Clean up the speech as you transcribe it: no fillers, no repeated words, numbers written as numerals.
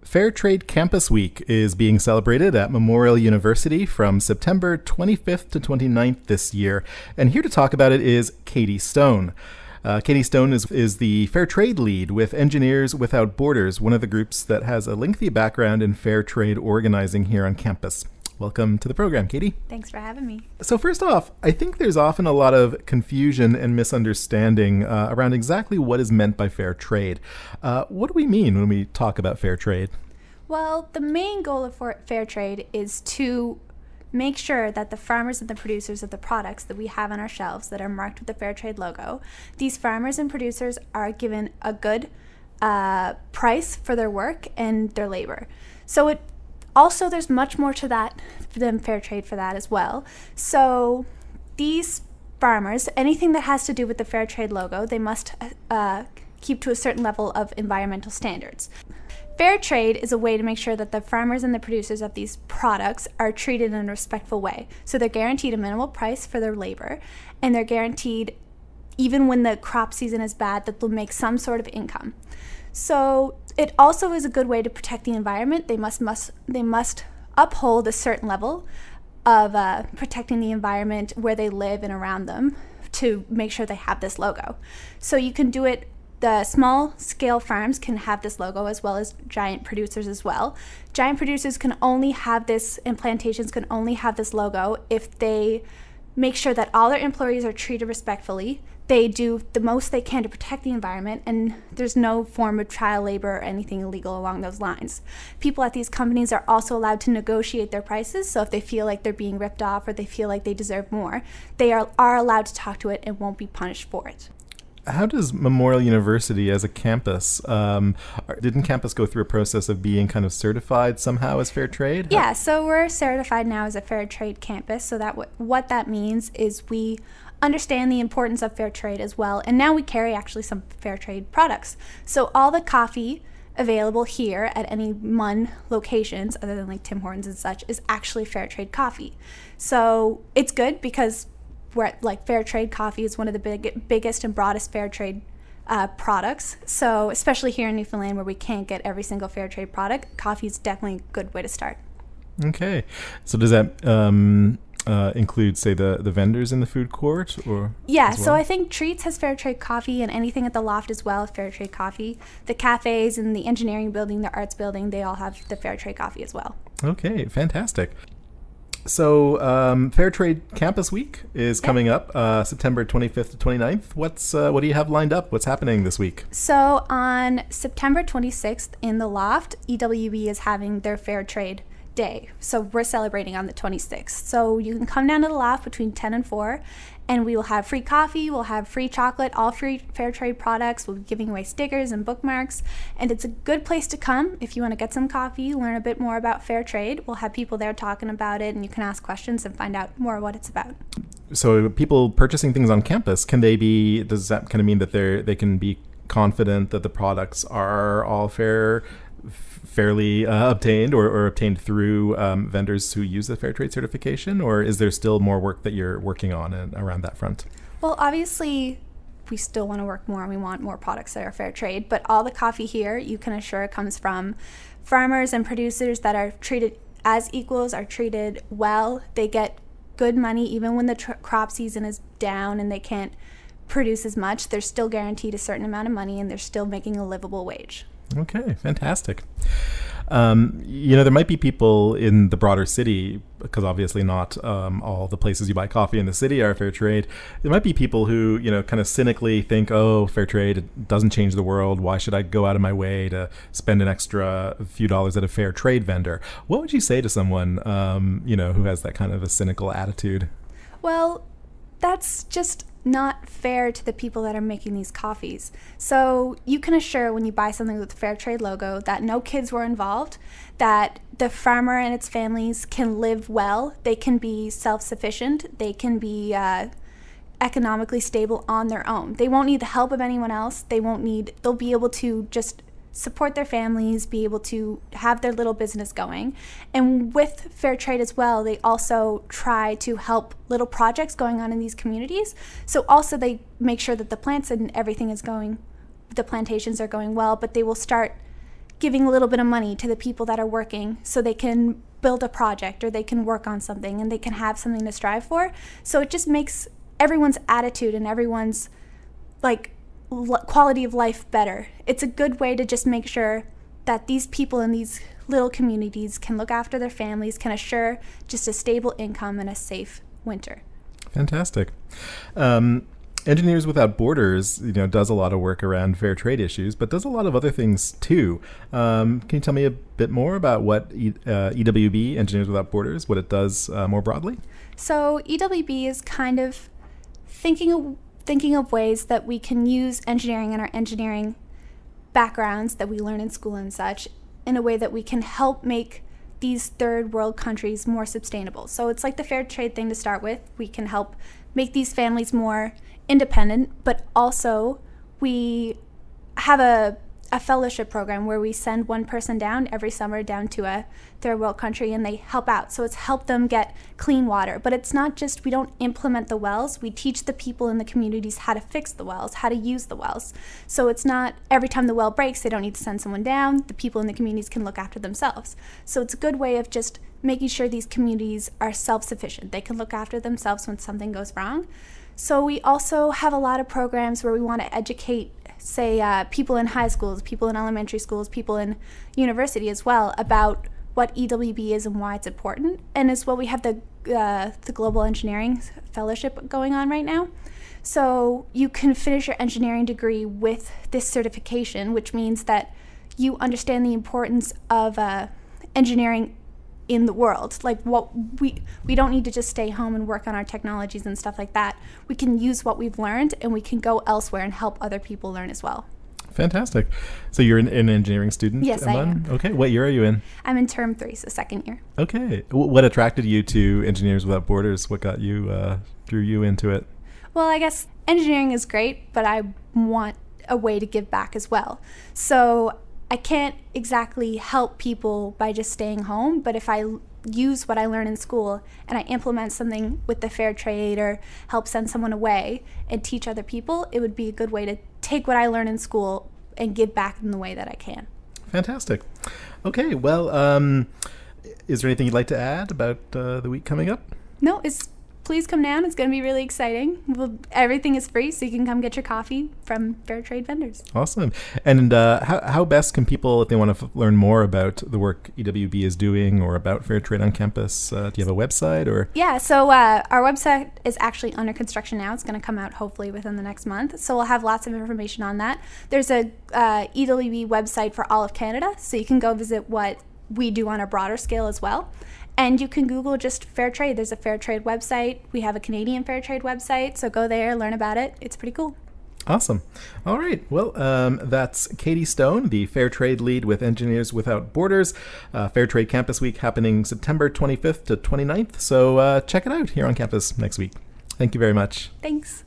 Fair Trade Campus Week is being celebrated at Memorial University from September 25th to 29th this year. And here to talk about it is Katie Stone. Katie Stone is the Fair Trade lead with Engineers Without Borders, one of the groups that has a lengthy background in fair trade organizing here on campus. Welcome to the program, Katie. Thanks for having me. So first off, I think there's often a lot of confusion and misunderstanding around exactly what is meant by fair trade. What do we mean when we talk about fair trade? Well, the main goal of fair trade is to make sure that the farmers and the producers of the products that we have on our shelves that are marked with the fair trade logo, these farmers and producers are given a good price for their work and their labor. So also, there's much more to that than fair trade for that as well. So these farmers, anything that has to do with the fair trade logo, they must keep to a certain level of environmental standards. Fair trade is a way to make sure that the farmers and the producers of these products are treated in a respectful way. So they're guaranteed a minimal price for their labor, and they're guaranteed, even when the crop season is bad, that they'll make some sort of income. So it also is a good way to protect the environment. They must uphold a certain level of protecting the environment where they live and around them to make sure they have this logo. So you can do it. The small scale farms can have this logo as well as giant producers as well. Giant producers can only have this, and plantations can only have this logo if they make sure that all their employees are treated respectfully. They do the most they can to protect the environment, and there's no form of child labor or anything illegal along those lines. People at these companies are also allowed to negotiate their prices, so if they feel like they're being ripped off or they feel like they deserve more, they are allowed to talk to it and won't be punished for it. How does Memorial University as a campus, didn't campus go through a process of being kind of certified somehow as fair trade? Yeah, so we're certified now as a fair trade campus, so that what that means is we understand the importance of fair trade as well, and now we carry actually some fair trade products. So all the coffee available here at any MUN locations, other than like Tim Hortons and such, is actually fair trade coffee. So it's good because fair trade coffee is one of the biggest and broadest fair trade products. So especially here in Newfoundland where we can't get every single fair trade product, coffee is definitely a good way to start. Okay. So does that include, say, the vendors in the food court? Or yeah, so I think Treats has fair trade coffee, and anything at the loft as well, fair trade coffee. The cafes and the engineering building, the arts building, they all have the fair trade coffee as well. Okay, fantastic. So Fair Trade Campus Week is coming up September 25th to 29th. What do you have lined up? What's happening this week? So on September 26th in the loft, EWB is having their Fair Trade Day. So we're celebrating on the 26th. So you can come down to the loft between 10 and 4, and we will have free coffee, we'll have free chocolate, all free fair trade products. We'll be giving away stickers and bookmarks, and it's a good place to come if you want to get some coffee, learn a bit more about fair trade. We'll have people there talking about it, and you can ask questions and find out more what it's about. So people purchasing things on campus, does that kind of mean that they can be confident that the products are all fairly obtained or obtained through vendors who use the fair trade certification, or is there still more work that you're working on around that front? Well, obviously we still want to work more and we want more products that are fair trade, but all the coffee here you can assure comes from farmers and producers that are treated as equals, are treated well. They get good money even when the crop season is down and they can't produce as much. They're still guaranteed a certain amount of money and they're still making a livable wage. Okay, fantastic. There might be people in the broader city, because obviously not all the places you buy coffee in the city are fair trade. There might be people who, kind of cynically think, oh, fair trade, it doesn't change the world. Why should I go out of my way to spend an extra few dollars at a fair trade vendor? What would you say to someone, who has that kind of a cynical attitude? Well, that's just not fair to the people that are making these coffees. So you can assure when you buy something with the fair trade logo that no kids were involved, that the farmer and its families can live well, they can be self-sufficient, they can be economically stable on their own. They won't need the help of anyone else. They'll be able to just support their families, be able to have their little business going. And with fair trade as well, they also try to help little projects going on in these communities. So also they make sure that the plants and everything is going, the plantations are going well, but they will start giving a little bit of money to the people that are working so they can build a project or they can work on something and they can have something to strive for. So it just makes everyone's attitude and everyone's quality of life better. It's a good way to just make sure that these people in these little communities can look after their families, can assure just a stable income and a safe winter. Fantastic. Engineers Without Borders, does a lot of work around fair trade issues, but does a lot of other things too. Can you tell me a bit more about what EWB, Engineers Without Borders, what it does more broadly? So EWB is kind of thinking of ways that we can use engineering and our engineering backgrounds that we learn in school and such in a way that we can help make these third world countries more sustainable. So it's like the fair trade thing to start with. We can help make these families more independent, but also we have a fellowship program where we send one person down every summer down to a third world country and they help out. So it's helped them get clean water. But it's not just, we don't implement the wells, we teach the people in the communities how to fix the wells, how to use the wells. So it's not every time the well breaks, they don't need to send someone down. The people in the communities can look after themselves. So it's a good way of just making sure these communities are self-sufficient. They can look after themselves when something goes wrong. So we also have a lot of programs where we want to educate, say, people in high schools, people in elementary schools, people in university as well, about what EWB is and why it's important. And as well, we have the Global Engineering Fellowship going on right now. So you can finish your engineering degree with this certification, which means that you understand the importance of engineering in the world. Like, what we don't need to just stay home and work on our technologies and stuff like that. We can use what we've learned and we can go elsewhere and help other people learn as well. Fantastic. So you're an engineering student? Yes, I am. Okay. What year are you in? I'm in term 3, so second year. Okay. What attracted you to Engineers Without Borders? What got you, drew you into it? Well, I guess engineering is great, but I want a way to give back as well. So I can't exactly help people by just staying home, but if I use what I learn in school and I implement something with the fair trade or help send someone away and teach other people, it would be a good way to take what I learn in school and give back in the way that I can. Fantastic. Okay, well, is there anything you'd like to add about the week coming up? No, please come down. It's going to be really exciting. Everything is free, so you can come get your coffee from fair trade vendors. Awesome. And how best can people, if they want to learn more about the work EWB is doing or about fair trade on campus, do you have a website? Or? Yeah, so our website is actually under construction now. It's going to come out hopefully within the next month. So we'll have lots of information on that. There's a EWB website for all of Canada, so you can go visit what we do on a broader scale as well. And you can Google just fair trade. There's a fair trade website. We have a Canadian fair trade website, so go there, learn about it. It's pretty cool. Awesome. All right. Well, that's Katie Stone, the Fair Trade Lead with Engineers Without Borders. Fair Trade Campus Week happening September 25th to 29th. So check it out here on campus next week. Thank you very much. Thanks.